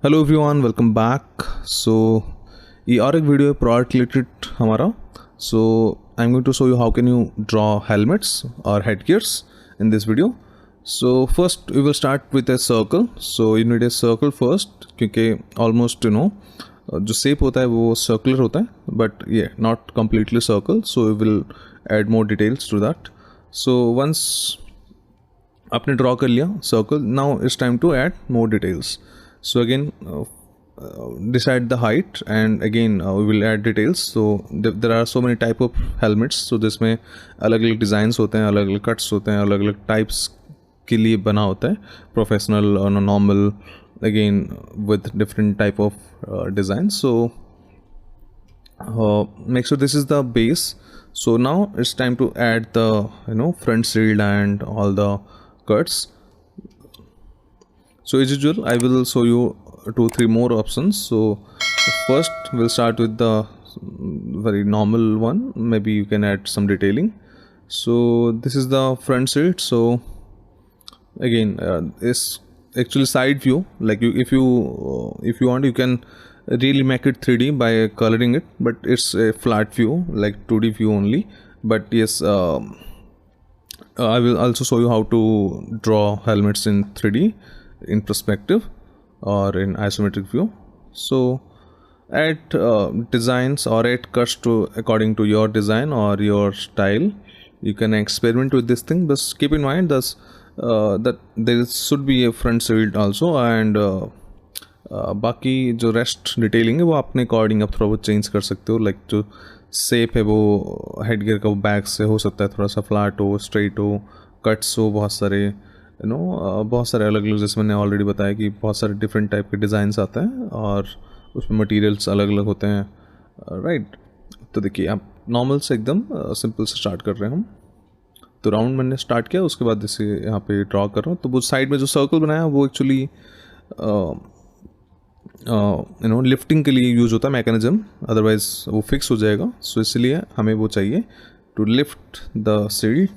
Hello everyone, welcome back. So ये और एक वीडियो है प्रोडक्ट रिलेटेड हमारा। So I am going to show you how can you draw helmets और head gears in this video. So first we will start with a circle. So you need a circle first, क्योंकि almost जो shape होता है वो circular होता है, but ये not completely circle. So we will add more details to that. So once आपने draw कर लिया circle, now it's time to add more details. So again, decide the height, and again we will add details. So there are so many type of helmets. So जिसमें अलग अलग designs होते हैं, अलग अलग कट्स होते हैं, अलग अलग टाइप्स के लिए बना होता है, प्रोफेशनल और normal, again with different type of design. So make sure this is the base. So now it's time to add the front shield and all the cuts. So as usual, I will show you 2-3 more options. So first we'll start with the very normal one. Maybe you can add some detailing. So this is the front shield. So again, it's actually side view. Like if you want, you can really make it 3D by coloring it, but it's a flat view, like 2D view only. But yes, I will also show you how to draw helmets in 3D, in perspective or in isometric view. So add designs or add cuts to according to your design or your style. You can experiment with this thing, but keep in mind that there should be a front shield also, and बाकी जो rest detailing है वो अपने according आप थोड़ा बहुत change कर सकते हो. लाइक जो शेप है वो हेड गियर का वो बैक से हो सकता है, थोड़ा सा फ्लैट हो, स्ट्रेट हो, कट्स हो, बहुत सारे बहुत सारे अलग अलग, जैसे मैंने ऑलरेडी बताया कि बहुत सारे डिफरेंट टाइप के डिज़ाइंस आते हैं और उसमें मटेरियल्स अलग अलग होते हैं, राइट. तो देखिए, आप नॉर्मल से एकदम सिंपल से स्टार्ट कर रहे हैं हम. तो राउंड मैंने स्टार्ट किया, उसके बाद जैसे यहाँ पे ड्रॉ कर रहा हूँ, तो वो साइड में जो सर्कल बनाया वो एक्चुअली लिफ्टिंग के लिए यूज़ होता है मैकेनिज्म, अदरवाइज वो फिक्स हो जाएगा. सो इसलिए हमें वो चाहिए टू लिफ्ट द सीढ़ी.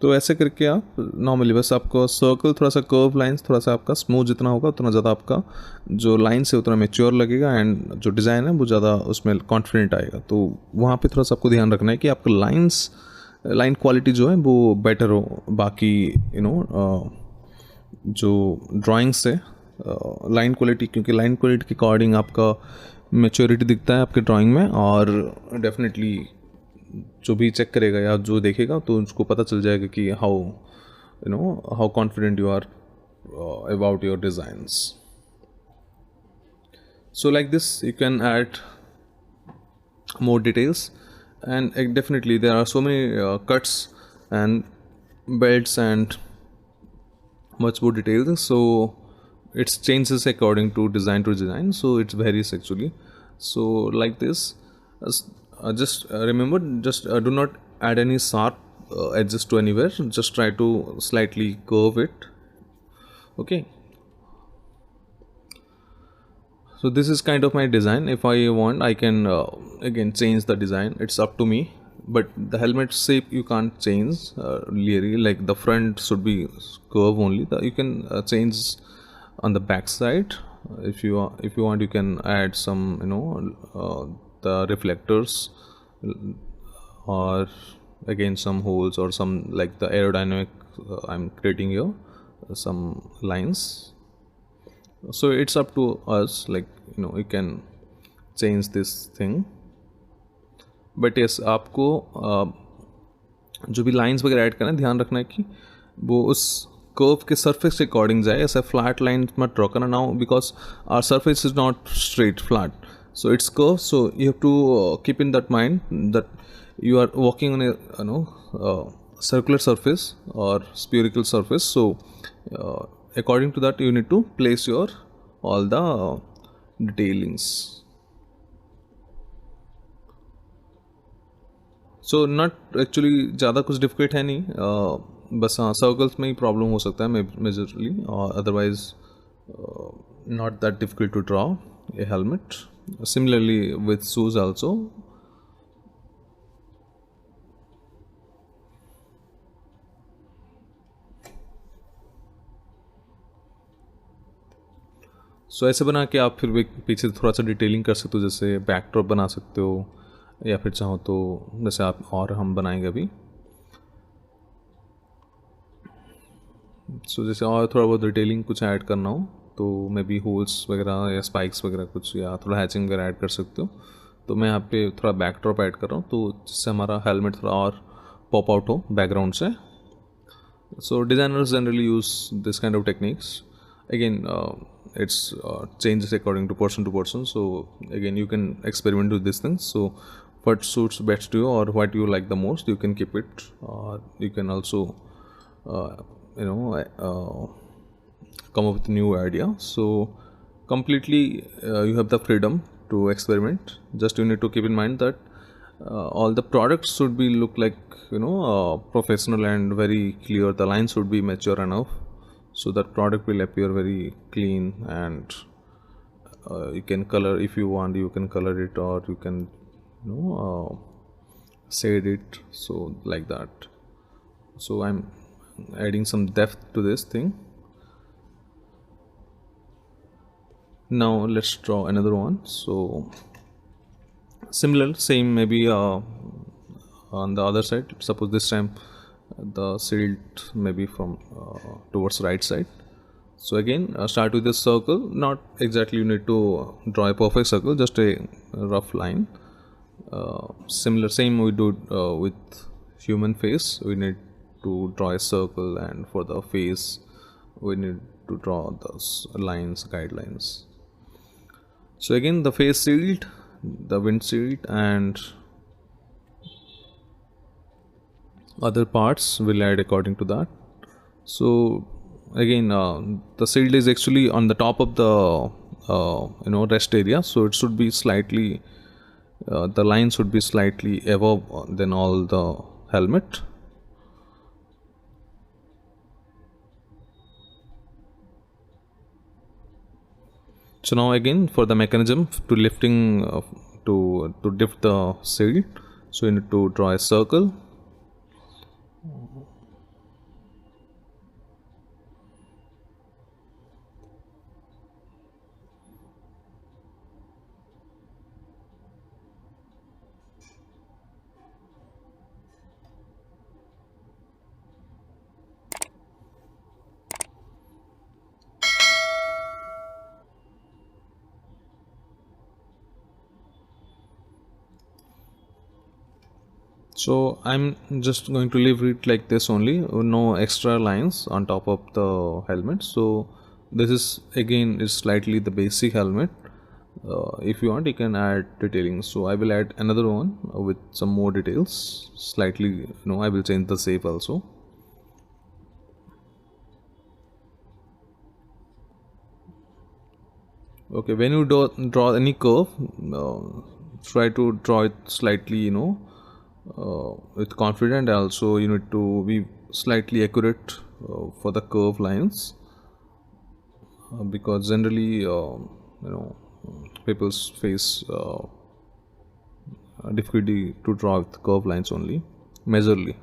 तो ऐसे करके आप नॉर्मली बस आपको सर्कल थोड़ा सा कर्व लाइंस, थोड़ा सा आपका स्मूथ जितना होगा उतना ज़्यादा आपका जो लाइन्स है उतना मेच्योर लगेगा, एंड जो डिज़ाइन है वो ज़्यादा उसमें कॉन्फिडेंट आएगा. तो वहाँ पे थोड़ा सा आपको ध्यान रखना है कि आपका लाइन क्वालिटी जो है वो बेटर हो. बाकी जो ड्राइंग्स है लाइन क्वालिटी, क्योंकि लाइन क्वालिटी के अकॉर्डिंग आपका मेच्योरिटी दिखता है आपके ड्राइंग में, और डेफिनेटली जो भी चेक करेगा या जो देखेगा तो उसको पता चल जाएगा कि how confident you are about your designs. So like this you can add more details, and definitely there are so many cuts and belts and much more details. So it changes according to design, so it varies actually. So like this, just remember, just do not add any sharp edges to anywhere. Just try to slightly curve it. Okay. So this is kind of my design. If I want, I can again change the design. It's up to me. But the helmet shape you can't change really. Like the front should be curve only. You can change on the back side. If you want, you can add some the reflectors, or again some holes, or some like the aerodynamic I'm creating here, some lines. So it's up to us, like you can change this thing. But yes, आपको जो भी lines वगैरह add करना है, ध्यान रखना है कि वो उस कर्व के सरफेस के अकॉर्डिंग जाए. ऐसा फ्लैट लाइन मत ड्रॉ करना now, because our surface is not straight flat, so it's curved. So you have to keep in that mind that you are walking on a circular surface or spherical surface. So according to that you need to place your all the detailings. So not actually ज़्यादा कुछ difficult है नहीं, बस हाँ circles में ही problem हो सकता है मेजरली, और otherwise not that difficult to draw a helmet. Similarly with shoes also. सो ऐसे बना के आप फिर पीछे थोड़ा सा डिटेलिंग कर सकते हो, जैसे बैकड्रॉप बना सकते हो, या फिर चाहो तो जैसे आप और हम बनाएंगे अभी। सो जैसे और थोड़ा बहुत डिटेलिंग कुछ ऐड करना हो तो मे बी होल्स वगैरह या स्पाइक्स वगैरह कुछ, या थोड़ा हैचिंग वगैरह ऐड कर सकते हो। तो मैं यहाँ पे थोड़ा बैकड्रॉप ऐड कर रहा हूँ, तो जिससे हमारा हेलमेट थोड़ा और पॉप आउट हो बैकग्राउंड से। So designers generally use this kind of techniques. Again, it's changes according to person. So again, you can experiment with these things. So what suits best to you or what you like the most, you can keep it. Or you can also, uh, you know, come up with a new idea. So completely, you have the freedom to experiment. Just you need to keep in mind that all the products should be look like professional and very clear. The lines should be mature enough so that product will appear very clean, and you can color if you want, you can color it, or you can shade it, so like that. So I'm adding some depth to this thing. Now let's draw another one. So similar, same, maybe on the other side. Suppose this time the shield maybe from towards right side. So again, start with a circle. Not exactly you need to draw a perfect circle, just a rough line. Similar, same we do with human face. We need to draw a circle, and for the face we need to draw those lines, guidelines. So again, the face shield, the windshield, and other parts will add according to that. So again, the shield is actually on the top of the rest area, so it should be slightly the line should be slightly above than all the helmet. So now again, for the mechanism to lifting to lift the shield, so you need to draw a circle. So I'm just going to leave it like this only, no extra lines on top of the helmet. So this is again is slightly the basic helmet. If you want, you can add detailing. So I will add another one with some more details. Slightly, I will change the shape also. Okay, when you draw any curve, try to draw it slightly, with confidence. Also you need to be slightly accurate for the curve lines, because generally people face difficulty to draw with curve lines only majorly.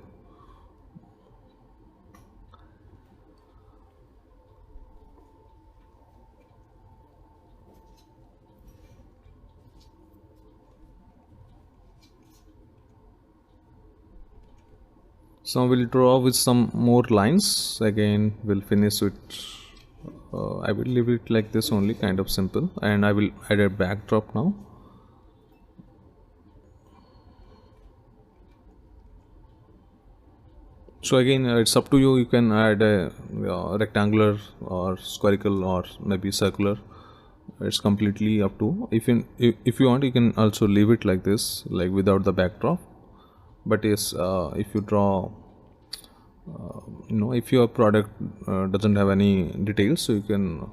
So we'll draw with some more lines. Again, we'll finish with I will leave it like this only, kind of simple, and I will add a backdrop now. So again, it's up to you. You can add a rectangular or spherical or maybe circular. It's completely up to. If you want, you can also leave it like this, like without the backdrop. But yes, if you draw, if your product doesn't have any details, so you can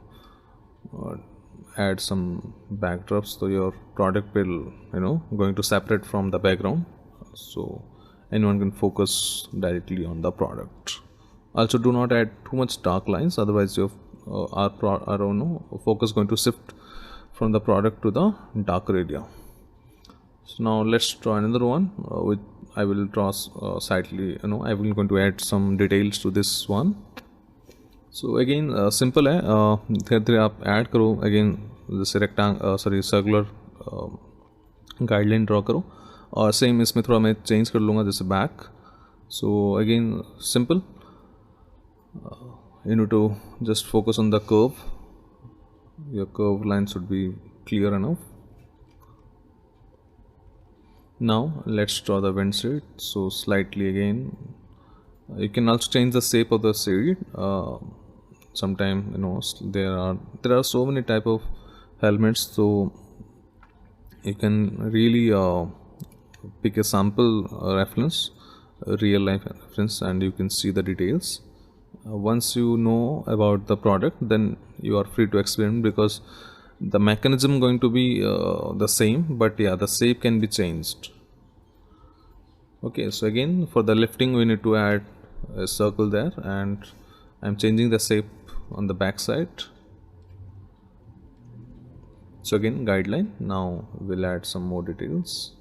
add some backdrops, so your product will going to separate from the background, so anyone can focus directly on the product. Also, do not add too much dark lines, otherwise your focus going to shift from the product to the darker area. So now let's draw another one with I will draw slightly, I will going to add some details to this one. So again simple है, धीरे धीरे आप add करो again, जैसे sorry circular guideline draw करो, और same इसमें थोड़ा मैं चेंज कर लूँगा जैसे back. So again simple, you need to just focus on the curve. Your curve line should be clear enough. Now let's draw the wind shield. So slightly again, you can also change the shape of the shield. Sometime there are so many type of helmets, so you can really pick a sample reference, a real life reference, and you can see the details. Once you know about the product, then you are free to experiment, because the mechanism going to be the same, but yeah, the shape can be changed. Okay, so again for the lifting we need to add a circle there, and I'm changing the shape on the back side. So again guideline, now we'll add some more details.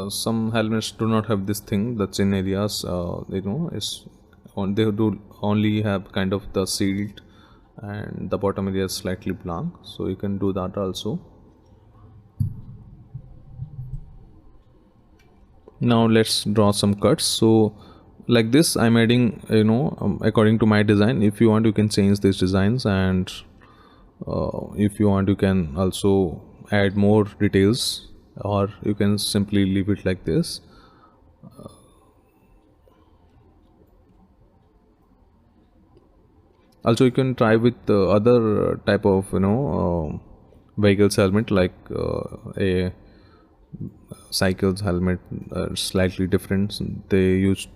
Some helmets do not have this thing, the chin areas, they do only have kind of the shield, and the bottom area is slightly blank, so you can do that also. Now let's draw some cuts. So like this I'm adding, according to my design. If you want, you can change these designs, and if you want, you can also add more details, or you can simply leave it like this. Also you can try with other type of vehicles helmet, like a cycles helmet, slightly different. They use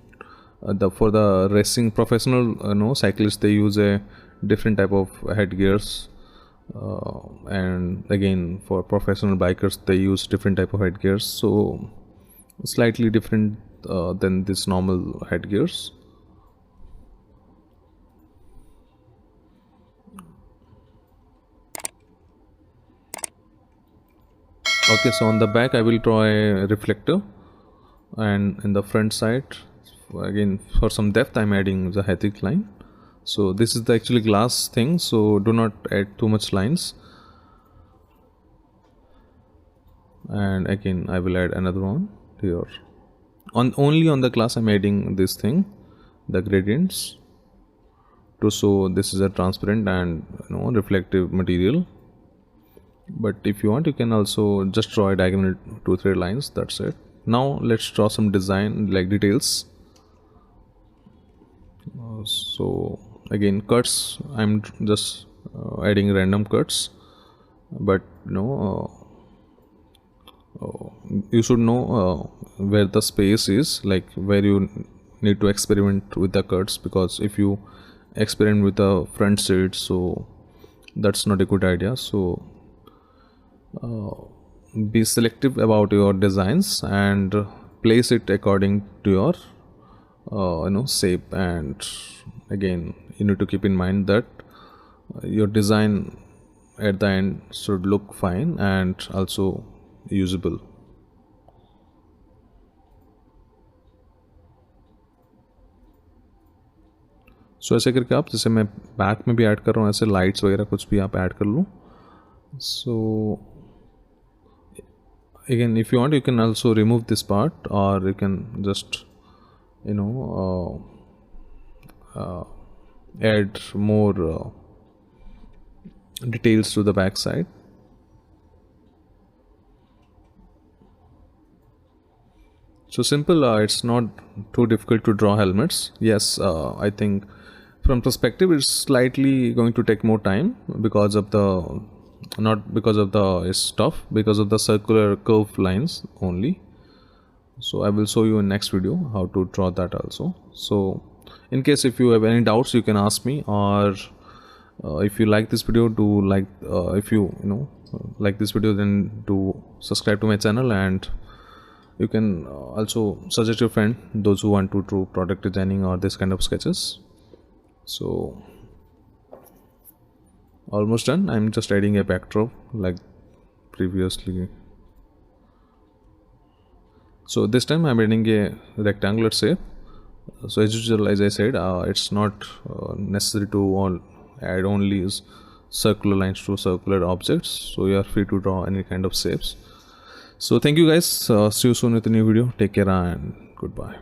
for the racing professional cyclists, they use a different type of headgears, and again for professional bikers they use different type of headgears, so slightly different than this normal headgears. Okay, so on the back I will draw a reflector, and in the front side again for some depth I'm adding the Hethik line. So this is the actually glass thing, so do not add too much lines. And again I will add another one here. Only on the glass I'm adding this thing, the gradients, to show this is a transparent and reflective material. But if you want, you can also just draw a diagonal 2-3 lines, that's it. Now let's draw some design like details. So again cuts, I'm just adding random cuts, but you should know where the space is, like where you need to experiment with the cuts, because if you experiment with the front shield, so that's not a good idea. So be selective about your designs and place it according to your shape. And again you need to keep in mind that your design at the end should look fine and also usable. सो ऐसे करके आप, जैसे मैं back में भी add कर रहा हूँ, ऐसे लाइट्स वगैरह कुछ भी आप ऐड कर लो. सो again if you want, you can also remove this part, or you can just add more details to the back side. So simple, it's not too difficult to draw helmets. Yes, I think from perspective it's slightly going to take more time because of the, not because of the stuff, because of the circular curved lines only. So I will show you in next video how to draw that also. So in case if you have any doubts, you can ask me, or if you like this video, do like, if you like this video, then do subscribe to my channel, and you can also suggest your friend, those who want to do product designing or this kind of sketches. So almost done. I'm just adding a backdrop like previously. So this time I'm adding a rectangular shape, So as usual, as I said, it's not necessary to add only circular lines to circular objects. So you are free to draw any kind of shapes. So thank you guys. See you soon with a new video. Take care and goodbye.